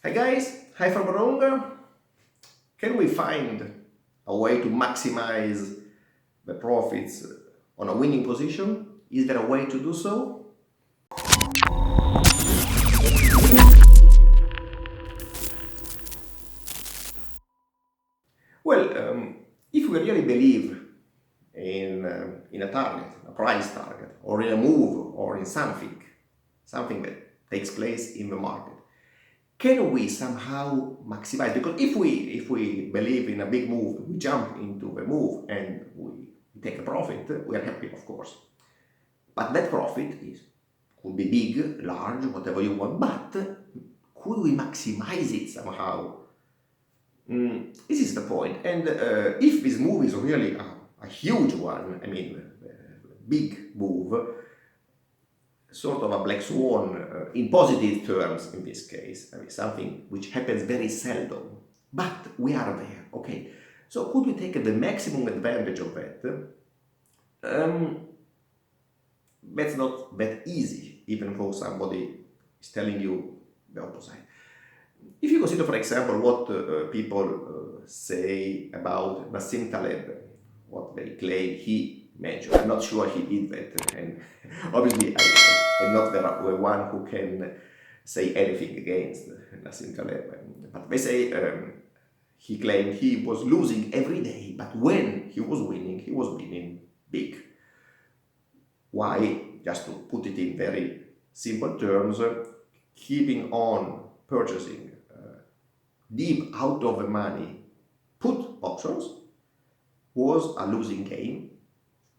Hi guys, hi from Rome. Can we find a way to maximize the profits on a winning position? Is there a way to do so? If we really believe in a target, a price target, or in a move, or in something that takes place in the market, can we somehow maximize? Because if we believe in a big move, we jump into the move and we take a profit, we are happy, of course. But that profit could be big, large, whatever you want, but could we maximize it somehow? This is the point. And if this move is really a huge one, I mean, big move, sort of a black swan in positive terms in this case, I mean, something which happens very seldom, but we are there, okay? So could we take the maximum advantage of that? That's not that easy, even though somebody is telling you the opposite. If you consider, for example, what people say about Nassim Taleb, what they claim he mentioned, I'm not sure he did that, and obviously I'm not the one who can say anything against Nassim Taleb, but they say he claimed he was losing every day, but when he was winning big. Why? Just to put it in very simple terms, keeping on purchasing deep out of the money put options was a losing game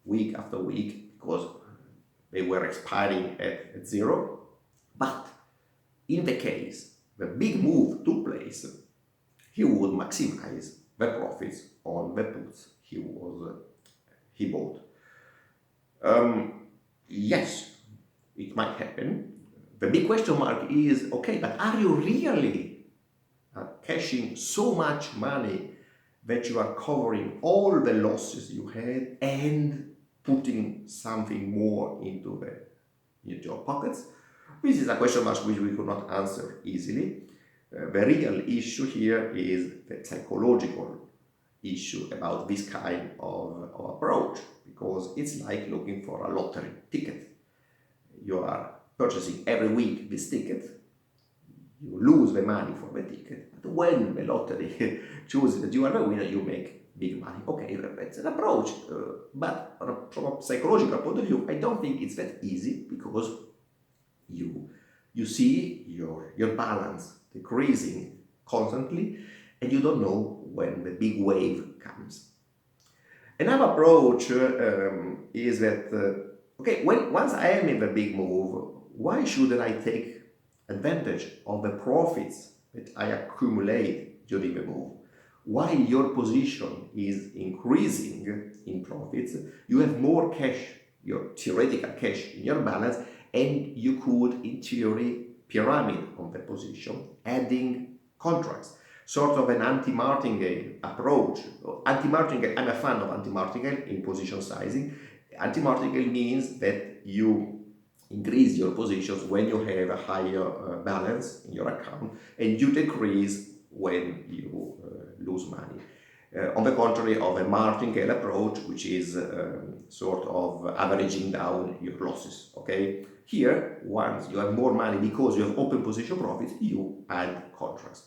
week after week because they were expiring at zero. But in the case the big move took place, he would maximize the profits on the puts he bought. Yes, it might happen. The big question mark is, okay, but are you really cashing so much money that you are covering all the losses you had and putting something more into your pockets? This is a question mark which we could not answer easily. The real issue here is the psychological issue about this kind of approach, because it's like looking for a lottery ticket. You are purchasing every week this ticket, you lose the money for the ticket, but when the lottery chooses that you are the winner, you make big money. Okay, that's an approach, but from a psychological point of view, I don't think it's that easy, because you see your balance decreasing constantly, and you don't know when the big wave comes. Another approach is that, okay, once I am in the big move, why shouldn't I take advantage of the profits that I accumulate during the move? While your position is increasing in profits, you have more cash, your theoretical cash in your balance, and you could, in theory, pyramid on the position, adding contracts. Sort of an anti-martingale approach. Anti-martingale, I'm a fan of anti-martingale in position sizing. Anti-martingale means that you increase your positions when you have a higher balance in your account, and you decrease when you lose money. On the contrary of a martingale approach, which is sort of averaging down your losses. Okay, here, once you have more money because you have open position profits, you add contracts.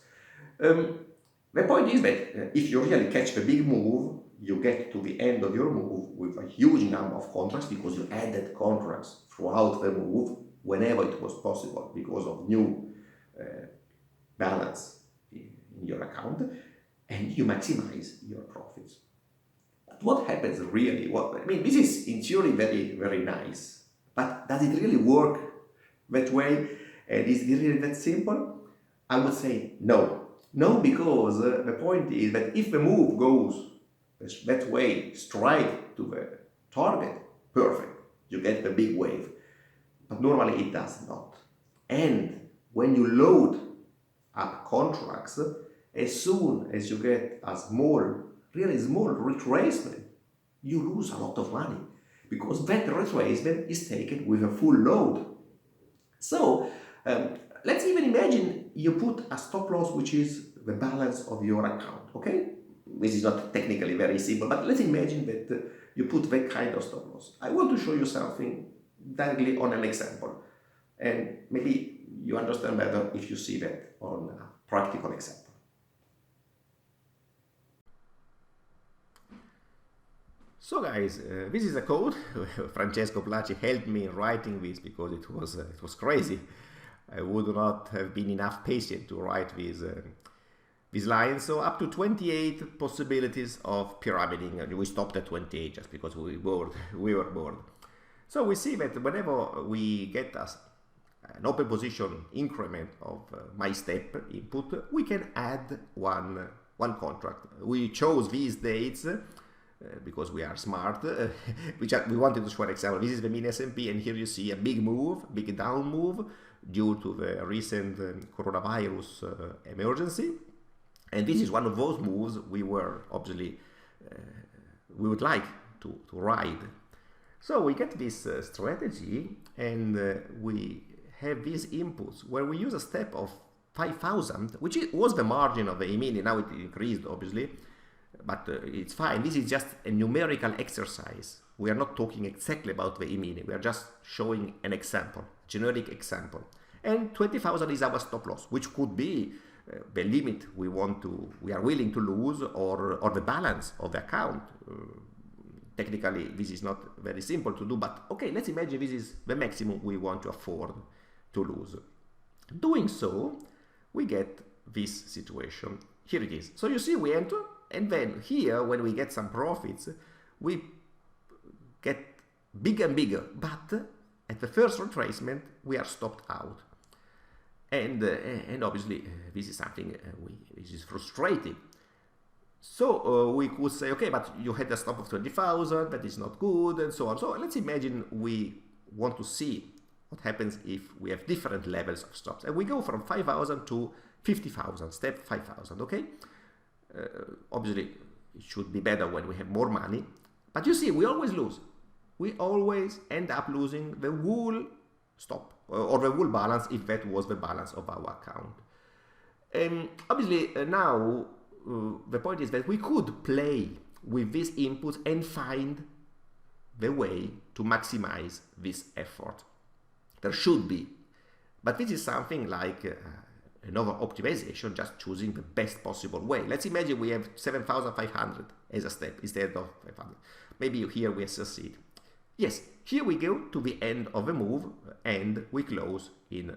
The point is that if you really catch the big move, you get to the end of your move with a huge number of contracts, because you added contracts throughout the move whenever it was possible because of new balance in your account, and you maximize your profits. But what happens really? Well, I mean, this is in theory very, very nice, but does it really work that way? And is it really that simple? I would say no. No, because the point is that if the move goes that way, straight to the target, perfect, you get the big wave. But normally it does not. And when you load up contracts, as soon as you get a really small retracement, you lose a lot of money, because that retracement is taken with a full load. So let's even imagine you put a stop loss which is the balance of your account, okay? This is not technically very simple, but let's imagine that you put that kind of stop loss. I want to show you something directly on an example, and maybe you understand better if you see that on a practical example. So guys, this is a code. Francesco Placci helped me in writing this because it was crazy. I would not have been enough patient to write these lines. So up to 28 possibilities of pyramiding, and we stopped at 28 just because we were bored. So we see that whenever we get an open position increment of my step input, we can add one contract. We chose these dates because we are smart. We wanted to show an example. This is the mini S&P, and here you see a big down move due to the recent coronavirus emergency. And this is one of those moves we were obviously we would like to ride. So we get this strategy, and we have these inputs where we use a step of 5,000, which was the margin of the E-mini. Now it increased obviously, but it's fine. This is just a numerical exercise. We are not talking exactly about the E-mini. We are just showing an example, generic example. And 20,000 is our stop loss, which could be the limit we are willing to lose, or the balance of the account. Technically, this is not very simple to do, but okay, let's imagine this is the maximum we want to afford to lose. Doing so, we get this situation. Here it is. So you see, we enter, and then here, when we get some profits, we get bigger and bigger, but at the first retracement, we are stopped out. And obviously, this is something which is frustrating. So we could say, okay, but you had a stop of 20,000, that is not good, and so on. So let's imagine we want to see what happens if we have different levels of stops. And we go from 5,000 to 50,000, step 5,000, okay? Obviously, it should be better when we have more money. But you see, we always lose. We always end up losing the whole stop, or the whole balance, if that was the balance of our account. And obviously, now, the point is that we could play with these inputs and find the way to maximize this effort. There should be, but this is something like another optimization, just choosing the best possible way. Let's imagine we have 7,500 as a step instead of 500. Maybe here we succeed. Yes, here we go to the end of the move, and we close in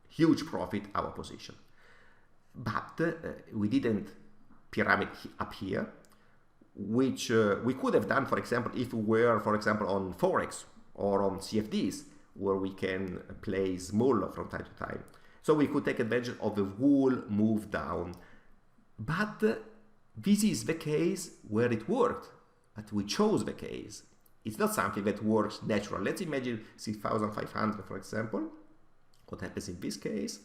huge profit our position. But we didn't pyramid up here, which we could have done, for example, if we were, for example, on Forex or on CFDs, where we can play smaller from time to time. So we could take advantage of the whole move down. But this is the case where it worked, but we chose the case. It's not something that works naturally. Let's imagine 6,500, for example. What happens in this case?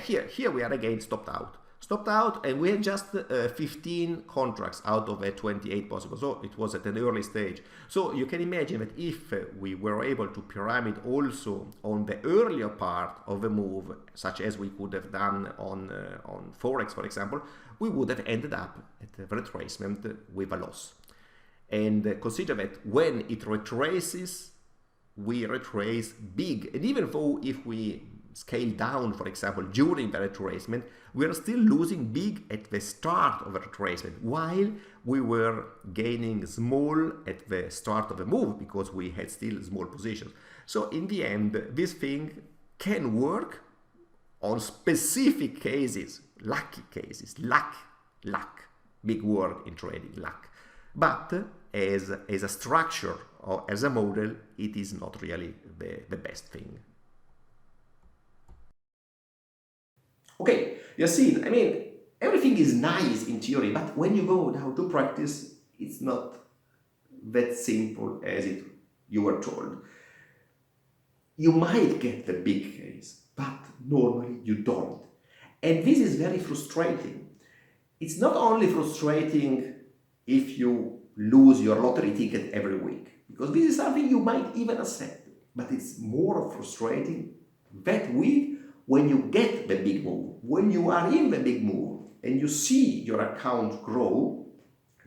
Here we are again stopped out. Stopped out, and we had just 15 contracts out of the 28 possible. So it was at an early stage. So you can imagine that if we were able to pyramid also on the earlier part of the move, such as we could have done on Forex, for example, we would have ended up at the retracement with a loss. And consider that when it retraces, we retrace big. And even though if we scale down, for example, during the retracement, we are still losing big at the start of the retracement, while we were gaining small at the start of the move because we had still small positions. So in the end, this thing can work on specific cases, lucky cases, luck, big word in trading, luck. But as a structure or as a model, it is not really the best thing. Okay, you see, I mean, everything is nice in theory, but when you go now to practice, it's not that simple as you were told. You might get the big case, but normally you don't. And this is very frustrating. It's not only frustrating if you lose your lottery ticket every week, because this is something you might even accept, but it's more frustrating that week when you get the big move, when you are in the big move and you see your account grow,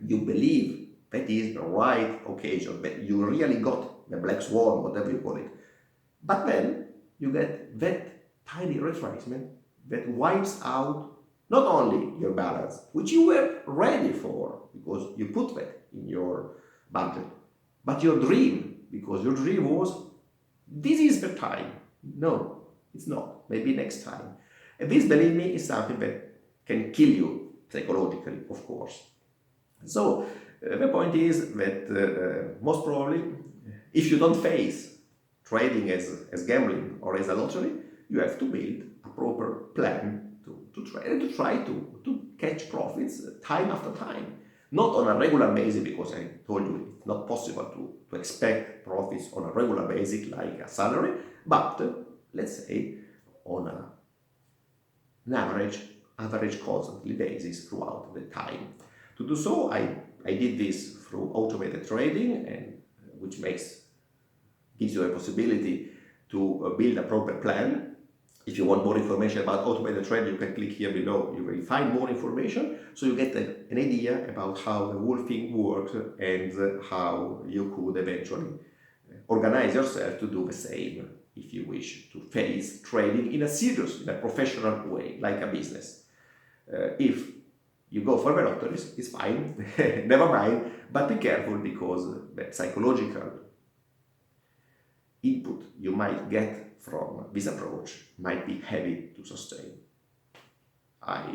you believe that is the right occasion, that you really got the black swan, whatever you call it. But then you get that tiny retracement that wipes out not only your balance, which you were ready for because you put that in your budget, but your dream, because your dream was, this is the time. No, it's not. Maybe next time. And this, believe me, is something that can kill you psychologically, of course. So the point is that most probably, if you don't face trading as gambling or as a lottery, you have to build a proper plan to trade and to try to catch profits time after time. Not on a regular basis, because I told you it's not possible to expect profits on a regular basis like a salary, but let's say on an average constantly basis throughout the time. To do so, I did this through automated trading, and which gives you a possibility to build a proper plan. If you want more information about automated trading, you can click here below. You will find more information, so you get an idea about how the whole thing works and how you could eventually organize yourself to do the same if you wish to face trading in a professional way, like a business. If you go for the lotteries, it's fine, never mind, but be careful, because the psychological input you might get from this approach might be heavy to sustain. I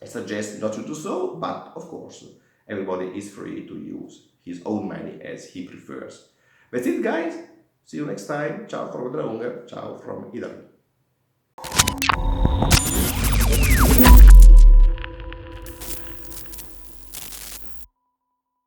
suggest not to do so, but of course, everybody is free to use his own money as he prefers. That's it, guys. See you next time. Ciao from Draunga. Ciao from Italy.